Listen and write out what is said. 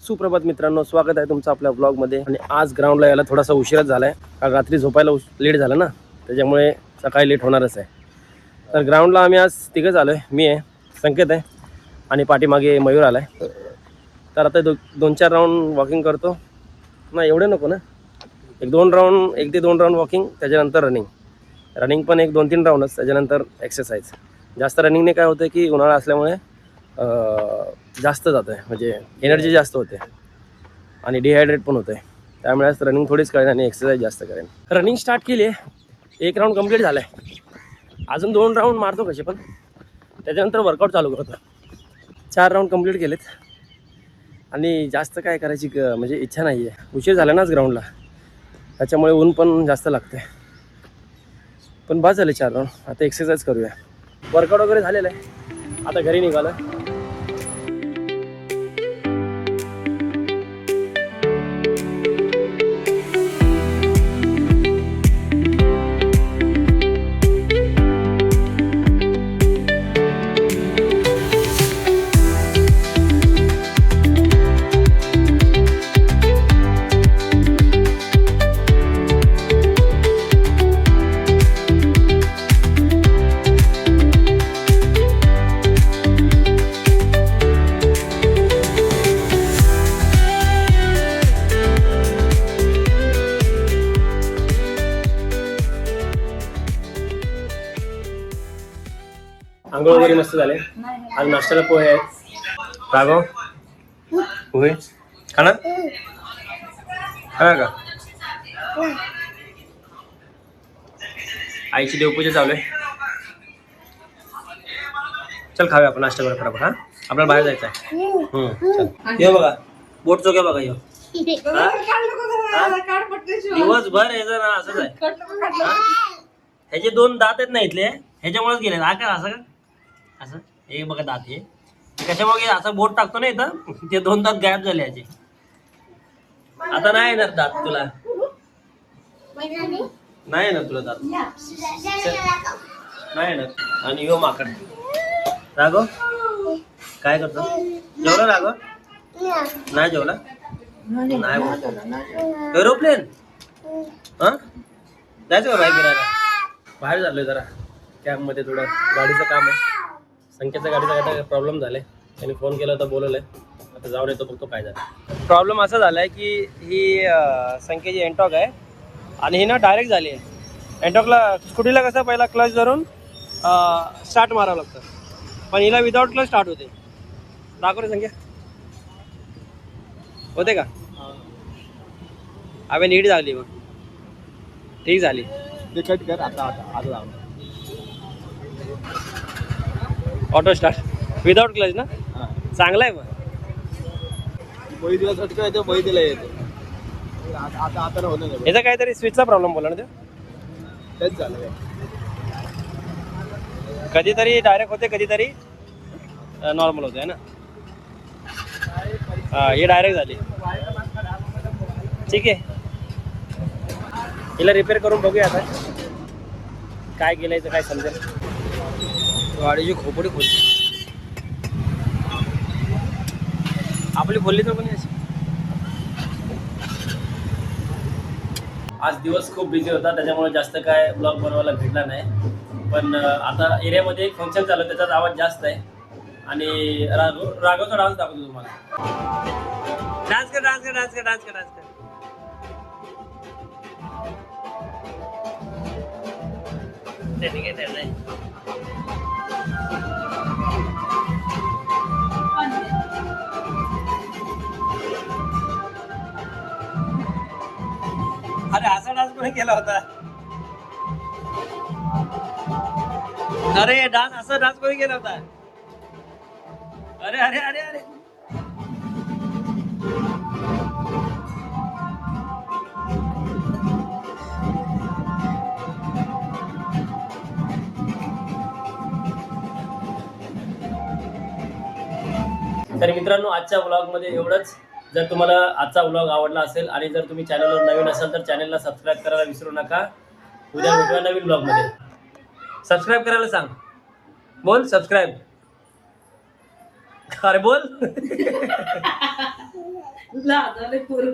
सुप्रभात मित्रांनो, स्वागत आहे तुमचं आपल्या ब्लॉगमध्ये. आणि आज ग्राउंडला यायला थोडासा उशीरच झाला आहे, कारण रात्री झोपायला लेट झालं ना, त्याच्यामुळे सकाळी लेट होणारच आहे. तर ग्राउंडला आम्ही आज तिघंच आलो आहे. मी आहे, संकेत आहे आणि पाठीमागे मयूर आला आहे. तर आता 2-4 राऊंड वॉकिंग करतो ना, एवढे नको ना, 1 ते 2 राऊंड वॉकिंग, त्याच्यानंतर रनिंग पण 1-2-3 राऊंडच, त्याच्यानंतर एक्सरसाइज. जास्त रनिंगने काय होतं की उन्हाळा असल्यामुळे जास्त जातं आहे, म्हणजे एनर्जी जास्त होते आणि डिहायड्रेट पण होतं आहे. त्यामुळे आज रनिंग थोडीच करेन आणि एक्सरसाइज जास्त करेन. रनिंग स्टार्ट केली आहे, 1 राऊंड कंप्लीट झाला आहे, अजून 2 राऊंड मारतो कसे पण, त्याच्यानंतर वर्कआउट चालू करतो. 4 राऊंड कंप्लीट केलेत आणि जास्त काय करायची म्हणजे इच्छा नाही आहे. उशीर झाला नाच ग्राउंडला, त्याच्यामुळे ऊन पण जास्त लागते. पण बस झाले 4 राऊंड, आता एक्सरसाइज करूया. वर्कआउट वगैरे झालेलं आहे, आता घरी निघालं. आंघोळ वगैरे मस्त झाले. आज नाश्त्याला पोहे आहेत. राघव पोहे खाणार का? आईची देवपूजा चालू आहे. चल खाऊया आपण नाश्ता करूया फटाफट. हा, आपल्याला बाहेर जायचं आहे. चल ये बघा, बोट चोक्या बघा. यो दिवसभर हे जर असंच आहे. ह्याचे 2 दात आहेत ना इथले, ह्याच्यामुळेच गेले. हा का असं का असं हे बघा दात, हे कशामुळे असं बोट टाकतो ना इथं, ते 2 दात गायब झाले याचे. आता नाही येणार दात तुला, नाही येणार तुला दात, नाही येणार. आणि यो माकड राघव काय करतो? जेवला राघव? नाही जेवला, नाही बोलतो. एरोप्लेन हा, जायचं का बाहेर फिरायला? बाहेर झालोय जरा कॅबमध्ये, थोडं गाडीचं काम आहे. संकेतच्या गाडीचा काय प्रॉब्लेम झालाय, त्यांनी फोन केला तर बोलवलंय. आता जाऊन येतो, बघतो काय झालं. प्रॉब्लेम असा झालाय की ही संकेतची एंटॉक आहे आणि ही ना डायरेक्ट झाली आहे. एंटॉकला स्कूटीला कसं पहिला क्लच धरून स्टार्ट मारावं लागतं, पण हिला विदाउट क्लच स्टार्ट होते. दाखव रे संख्या, होते का? अबे नीट झाली, मग ठीक झाली. ऑटो स्टार्ट विदाउट क्लच ना, चांगला आहे. मग याचा काहीतरी स्विचचा प्रॉब्लेम बोला ना, तेच झालं. कधीतरी डायरेक्ट होते, कधीतरी नॉर्मल होते, है ना. हे डायरेक्ट झाली, ठीक आहे. हिला रिपेअर करून बघूया आता काय केलंय तर काय समजेल. गाडीची खोपडी खोलली, आपली खोलली तर पण. आज दिवस खूप बिझी होता, त्याच्यामुळे जास्त काय ब्लॉग बनवायला भेटला नाही. पण आता एरियामध्ये एक फंक्शन चालू, त्याचा आवाज जास्त आहे. आणि राघवचा डान्स दाखवतो तुम्हाला. डान्स कर, डान्स कर, डान्स कर, डान्स कर, डान्स कर. अरे असा डान्स कोणी केला होता? अरे डान्स, असा डान्स कोणी केला होता? अरे अरे अरे अरे, तर मित्रांनो, आजच्या व्लॉगमध्ये एवढंच. जर तुम्हाला आजचा व्लॉग आवडला असेल आणि जर तुम्ही चॅनलवर नवीन असाल तर चॅनलला सबस्क्राईब करायला विसरू नका. उद्या भेटूया नवीन ब्लॉगमध्ये. सबस्क्राईब करायला सांग, बोल सबस्क्राईब. अरे बोल. लाजाले पोरं.